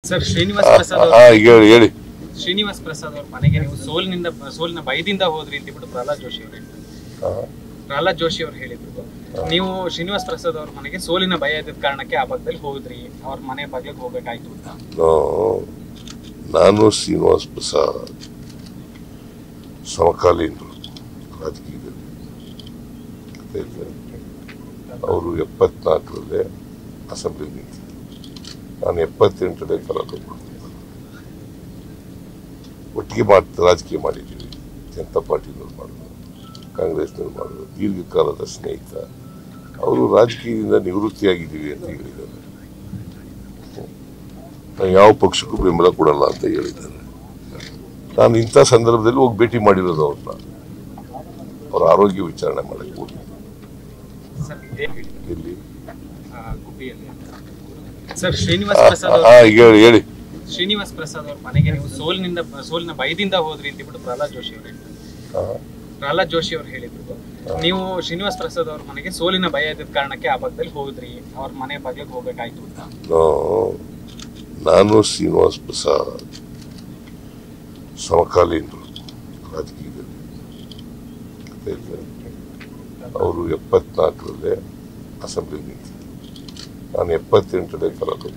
Sir Srinivas Prasad ಹೇಳಿ ಶ್ರೀನಿವಾಸ್ ಪ್ರಸಾದ್ ಅವ್ರ ಮನೆಗೆ ನೀವು ಸೋಲಿನ ಭಯದಿಂದ ಹೋದ್ರಿ ಅಂತ ಬಿಟ್ಟು ಪ್ರಹ್ಲಾದ್ ಜೋಶಿ ಅವರು ಹೇಳಿದ್ರು. ನೀವು ಶ್ರೀನಿವಾಸ್ ಪ್ರಸಾದ್ ಅವ್ರ ಮನೆಗೆ ಸೋಲಿನ ಭಯ ಇದ್ದ ಕಾರಣಕ್ಕೆ ಆ ಭಾಗದಲ್ಲಿ ಹೋದ್ರಿ, ಅವ್ರ ಮನೆ ಬಾಗಿಲಿಗೆ ಹೋಗ್ಬೇಕಾಯ್ತು ಅಂತ. ನಾನು ಶ್ರೀನಿವಾಸ್ ಪ್ರಸಾದ್ ಸಮಕಾಲೀನರು ರಾಜಕೀಯದಲ್ಲಿ. ಅವರು 74ರಲ್ಲೇ ಅಸೆಂಬ್ಲಿ ನಿಂತಿದ್ದರು, ನಾನು 78ರಲ್ಲೇ ಕಲಾಲೋಕ ಒಟ್ಟಿಗೆ ರಾಜಕೀಯ ಮಾಡಿದ್ದೀವಿ. ಜನತಾ ಪಾರ್ಟಿನವ್ರು ಮಾಡಿದ್ರು, ಕಾಂಗ್ರೆಸ್ನವ್ರು ಮಾಡಿದ್ರು, ದೀರ್ಘಕಾಲದ ಸ್ನೇಹಿತ. ಅವರು ರಾಜಕೀಯದಿಂದ ನಿವೃತ್ತಿಯಾಗಿದ್ದೀವಿ ಅಂತ ಹೇಳಿದ್ದಾರೆ. ನಾನು ಯಾವ ಪಕ್ಷಕ್ಕೂ ಬೆಂಬಲ ಕೊಡಲ್ಲ ಅಂತ ಹೇಳಿದ್ದಾರೆ. ನಾನು ಇಂಥ ಸಂದರ್ಭದಲ್ಲಿ ಹೋಗಿ ಭೇಟಿ ಮಾಡಿರೋದು ಅವ್ರನ್ನ, ಅವ್ರ ಆರೋಗ್ಯ ವಿಚಾರಣೆ ಮಾಡಕ್ಕೆ ಹೋಗಿ. ಇಲ್ಲಿ ಸರ್ ಶ್ರೀನಿವಾಸ್ ಪ್ರಸಾದ್ ಹೇಳಿ ಶ್ರೀನಿವಾಸ್ ಪ್ರಸಾದ್ ಅವ್ರ ಮನೆಗೆ ನೀವು ಸೋಲಿನ ಭಯದಿಂದ ಹೋದ್ರಿ ಅಂತ ಬಿಟ್ಟು ಪ್ರಹ್ಲಾದ್ ಜೋಶಿ ಅವರು ಹೇಳಿದ್ರು. ನೀವು ಶ್ರೀನಿವಾಸ್ ಪ್ರಸಾದ್ ಅವ್ರ ಮನೆಗೆ ಸೋಲಿನ ಭಯ ಇದ್ದ ಕಾರಣಕ್ಕೆ ಆ ಭಾಗದಲ್ಲಿ ಹೋದ್ರಿ, ಅವ್ರ ಮನೆ ಬಾಗಿಲಿಗೆ ಹೋಗ್ಬೇಕಾಯ್ತು ಅಂತ. ನಾನು ಶ್ರೀನಿವಾಸ್ ಪ್ರಸಾದ್ ಸಮಕಾಲೀನರು ರಾಜಕೀಯದಲ್ಲಿ. ಅವರು 74ರಲ್ಲೇ ಅಸೆಂಬ್ಲಿ ನಿಂತಿದ್ದರು, ನಾನು 78ರಲ್ಲೇ ಕಲಾಲೋಕ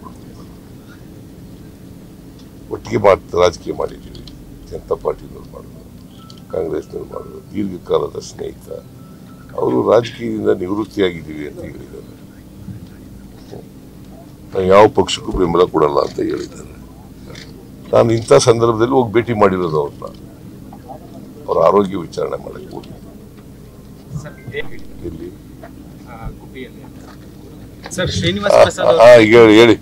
ಒಟ್ಟಿಗೆ ರಾಜಕೀಯ ಮಾಡಿದ್ದೀವಿ. ಜನತಾ ಪಾರ್ಟಿನವ್ರು ಮಾಡಿದ್ರು, ಕಾಂಗ್ರೆಸ್ನವ್ರು ಮಾಡಿದ್ರು, ದೀರ್ಘಕಾಲದ ಸ್ನೇಹಿತ. ಅವರು ರಾಜಕೀಯದಿಂದ ನಿವೃತ್ತಿಯಾಗಿದ್ದೀವಿ ಅಂತ ಹೇಳಿದ್ದಾರೆ. ನಾನು ಯಾವ ಪಕ್ಷಕ್ಕೂ ಬೆಂಬಲ ಕೊಡಲ್ಲ ಅಂತ ಹೇಳಿದ್ದಾರೆ. ನಾನು ಇಂಥ ಸಂದರ್ಭದಲ್ಲಿ ಹೋಗಿ ಭೇಟಿ ಮಾಡಿರೋದು ಅವ್ರನ್ನ, ಅವ್ರ ಆರೋಗ್ಯ ವಿಚಾರಣೆ ಮಾಡಕ್ಕೆ ಹೋಗಿ. ಇಲ್ಲಿ ಸರ್ ಶ್ರೀನಿವಾಸ್ ಪ್ರಸಾದ್ ಹೇಳಿ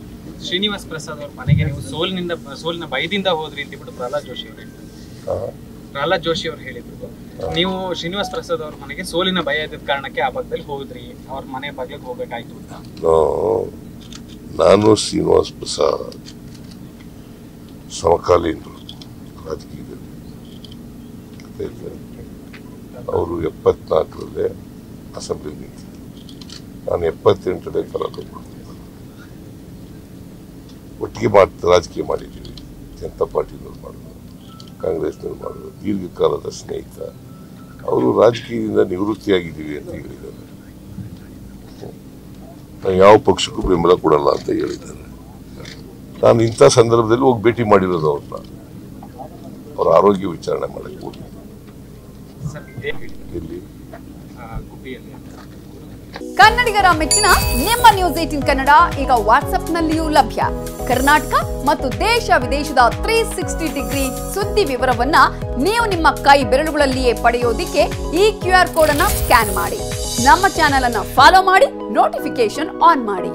ಶ್ರೀನಿವಾಸ್ ಪ್ರಸಾದ್ ಅವ್ರ ಮನೆಗೆ ನೀವು ಸೋಲಿನ ಭಯದಿಂದ ಹೋದ್ರಿ ಅಂತ ಬಿಟ್ಟು ಪ್ರಹ್ಲಾದ್ ಜೋಶಿ ಅವರು ಹೇಳಿದ್ರು. ನೀವು ಶ್ರೀನಿವಾಸ್ ಪ್ರಸಾದ್ ಅವ್ರ ಮನೆಗೆ ಸೋಲಿನ ಭಯ ಇದ್ದ ಕಾರಣಕ್ಕೆ ಆ ಭಾಗದಲ್ಲಿ ಹೋದ್ರಿ, ಅವ್ರ ಮನೆ ಬಾಗಿಲಿಗೆ ಹೋಗ್ಬೇಕಾಯ್ತು ಅಂತ. ನಾನು ಶ್ರೀನಿವಾಸ್ ಪ್ರಸಾದ್ ಸಮಕಾಲೀನರು ರಾಜಕೀಯದಲ್ಲಿ. ಅವರು 74ರಲ್ಲೇ ಅಸೆಂಬ್ಲಿ ನಿಂತಿದ್ದರು, ನಾನು 78ರಲ್ಲೇ ಕಲಾಲೋಕ ಒಟ್ಟಿಗೆ ರಾಜಕೀಯ ಮಾಡಿದ್ದೀವಿ. ಜನತಾ ಪಾರ್ಟಿನವ್ರು ಮಾಡಿದ್ರು, ಕಾಂಗ್ರೆಸ್ನವ್ರು ಮಾಡಿದ್ರು, ದೀರ್ಘಕಾಲದ ಸ್ನೇಹಿತ. ಅವರು ರಾಜಕೀಯದಿಂದ ನಿವೃತ್ತಿಯಾಗಿದ್ದೀವಿ ಅಂತ ಹೇಳಿದ್ದಾರೆ. ನಾನು ಯಾವ ಪಕ್ಷಕ್ಕೂ ಬೆಂಬಲ ಕೊಡಲ್ಲ ಅಂತ ಹೇಳಿದ್ದಾರೆ. ನಾನು ಇಂಥ ಸಂದರ್ಭದಲ್ಲಿ ಹೋಗಿ ಭೇಟಿ ಮಾಡಿರೋದು ಅವ್ರನ್ನ, ಅವ್ರ ಆರೋಗ್ಯ ವಿಚಾರಣೆ ಮಾಡಕ್ಕೆ ಹೋಗಿ. ಇಲ್ಲಿ ಕನ್ನಡಿಗರ ಮೆಚ್ಚಿನ ನಿಮ್ಮ ನ್ಯೂಸ್ 18 ಕನ್ನಡ ಈಗ ವಾಟ್ಸ್ಆಪ್ನಲ್ಲಿಯೂ ಲಭ್ಯ. ಕರ್ನಾಟಕ ಮತ್ತು ದೇಶ ವಿದೇಶದ 360 ಡಿಗ್ರಿ ಸುದ್ದಿ ವಿವರವನ್ನ ನೀವು ನಿಮ್ಮ ಕೈ ಬೆರಳುಗಳಲ್ಲಿಯೇ ಪಡೆಯೋದಿಕ್ಕೆ ಈ QR ಕೋಡ್ ಅನ್ನು ಸ್ಕ್ಯಾನ್ ಮಾಡಿ. ನಮ್ಮ ಚಾನೆಲ್ ಅನ್ನು ಫಾಲೋ ಮಾಡಿ, ನೋಟಿಫಿಕೇಶನ್ ಆನ್ ಮಾಡಿ.